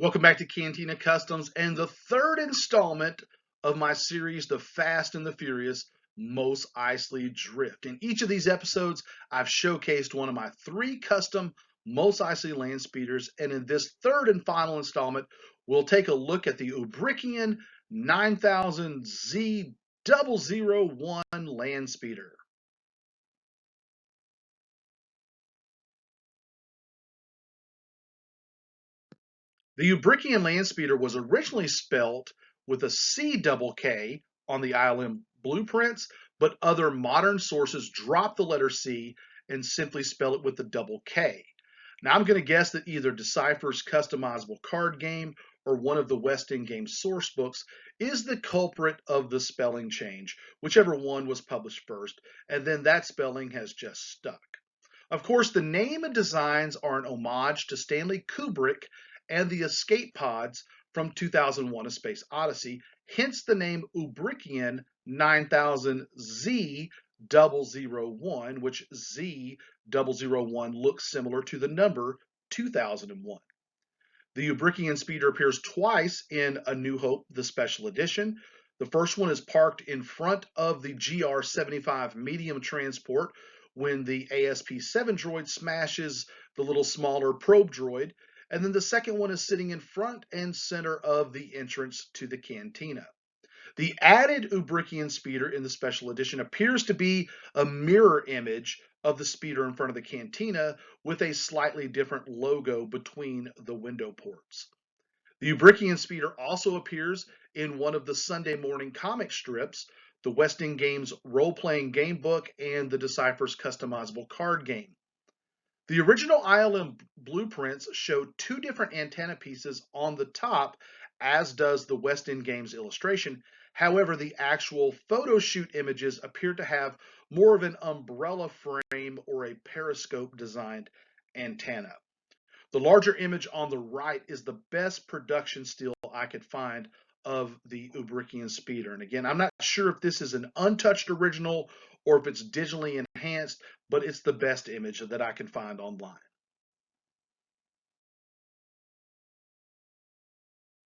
Welcome back to Cantina Customs and the third installment of my series, The Fast and the Furious Mos Eisley Drift. In each of these episodes, I've showcased one of my three custom Mos Eisley Landspeeders, and in this third and final installment, we'll take a look at the Ubrickkian 9000 Z001 Landspeeder. The Ubrickkian Landspeeder was originally spelt with a C double K on the ILM blueprints, but other modern sources drop the letter C and simply spell it with the double K. Now I'm going to guess that either Decipher's customizable card game or one of the West End Games source books is the culprit of the spelling change, whichever one was published first, and then that spelling has just stuck. Of course, the name and designs are an homage to Stanley Kubrick and the escape pods from 2001: A Space Odyssey, hence the name Ubrickkian 9000Z001, which Z001 looks similar to the number 2001. The Ubrickkian speeder appears twice in A New Hope, the special edition. The first one is parked in front of the GR-75 medium transport when the ASP-7 droid smashes the little smaller probe droid. And then the second one is sitting in front and center of the entrance to the Cantina. The added Ubrickkian speeder in the special edition appears to be a mirror image of the speeder in front of the Cantina with a slightly different logo between the window ports. The Ubrickkian speeder also appears in one of the Sunday morning comic strips, the West End Games role-playing game book, and the Decipher's customizable card game. The original ILM blueprints showed two different antenna pieces on the top, as does the West End Games illustration. However, the actual photo shoot images appear to have more of an umbrella frame or a periscope designed antenna. The larger image on the right is the best production still I could find of the Ubrickkian speeder. And again, I'm not sure if this is an untouched original or if it's digitally enhanced, but it's the best image that I can find online.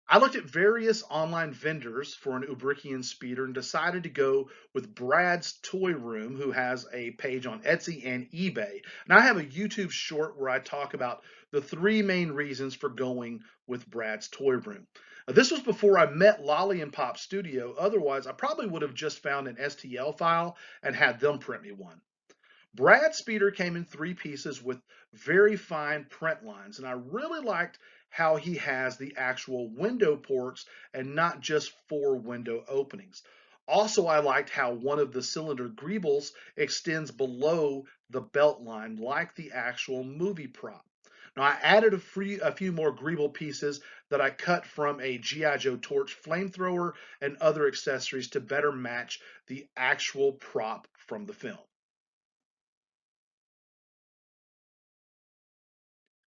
I looked at various online vendors for an Ubrickkian speeder and decided to go with Brad's Toy Room, who has a page on Etsy and eBay. And I have a YouTube short where I talk about the three main reasons for going with Brad's Toy Room. This was before I met Lolly and Pop Studio. Otherwise, I probably would have just found an STL file and had them print me one. Brad's speeder came in three pieces with very fine print lines, and I really liked how he has the actual window ports and not just four window openings. Also, I liked how one of the cylinder greebles extends below the belt line like the actual movie prop. Now, I added a few more greeble pieces that I cut from a G.I. Joe torch flamethrower and other accessories to better match the actual prop from the film.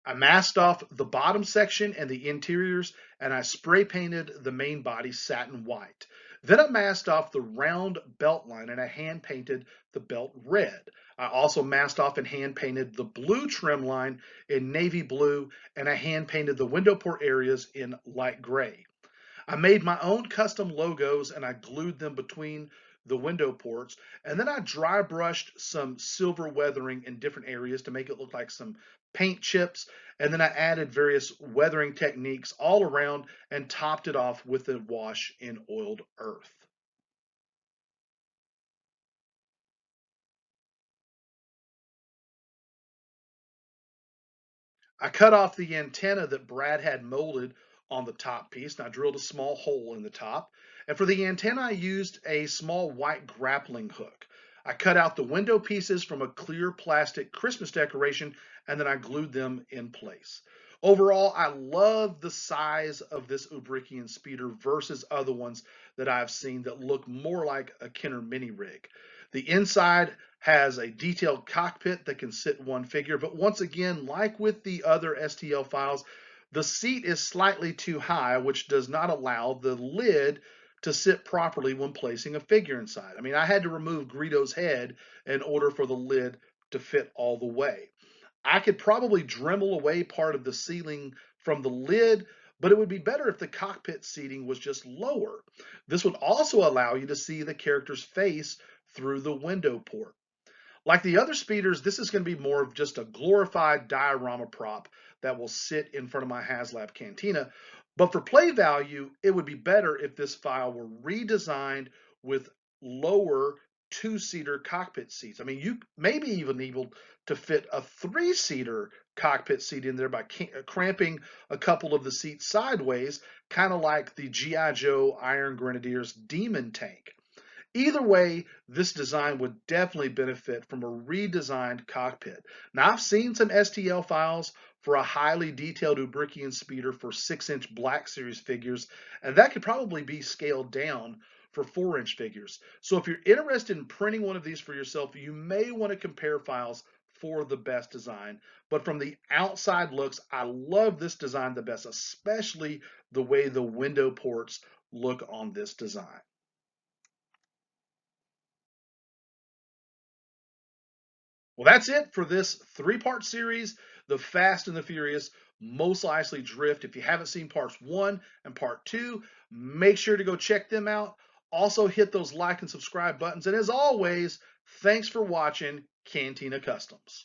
I masked off the bottom section and the interiors, and I spray painted the main body satin white. Then I masked off the round belt line and I hand painted the belt red. I also masked off and hand painted the blue trim line in navy blue, and I hand painted the window port areas in light gray. I made my own custom logos and I glued them between the window ports, and then I dry brushed some silver weathering in different areas to make it look like some paint chips, and then I added various weathering techniques all around and topped it off with a wash in oiled earth. I cut off the antenna that Brad had molded on the top piece, and I drilled a small hole in the top. And for the antenna, I used a small white grappling hook. I cut out the window pieces from a clear plastic Christmas decoration, and then I glued them in place. Overall, I love the size of this Ubrickkian speeder versus other ones that I've seen that look more like a Kenner mini rig. The inside has a detailed cockpit that can sit one figure, but once again, like with the other STL files, the seat is slightly too high, which does not allow the lid to sit properly when placing a figure inside. I mean, I had to remove Greedo's head in order for the lid to fit all the way. I could probably Dremel away part of the ceiling from the lid, but it would be better if the cockpit seating was just lower. This would also allow you to see the character's face through the window port. Like the other speeders, this is going to be more of just a glorified diorama prop that will sit in front of my HasLab Cantina. But for play value, it would be better if this file were redesigned with lower two-seater cockpit seats. I mean, you may be even able to fit a three-seater cockpit seat in there by cramping a couple of the seats sideways, kind of like the G.I. Joe Iron Grenadier's Demon Tank. Either way, this design would definitely benefit from a redesigned cockpit. Now, I've seen some STL files for a highly detailed Ubrickkian speeder for 6-inch Black Series figures, and that could probably be scaled down for 4-inch figures. So if you're interested in printing one of these for yourself, you may want to compare files for the best design. But from the outside looks, I love this design the best, especially the way the window ports look on this design. Well, that's it for this 3-part series, The Fast and the Furious Mos Eisley Drift. If you haven't seen parts 1 and part 2, make sure to go check them out. Also, hit those like and subscribe buttons. And as always, thanks for watching Cantina Customs.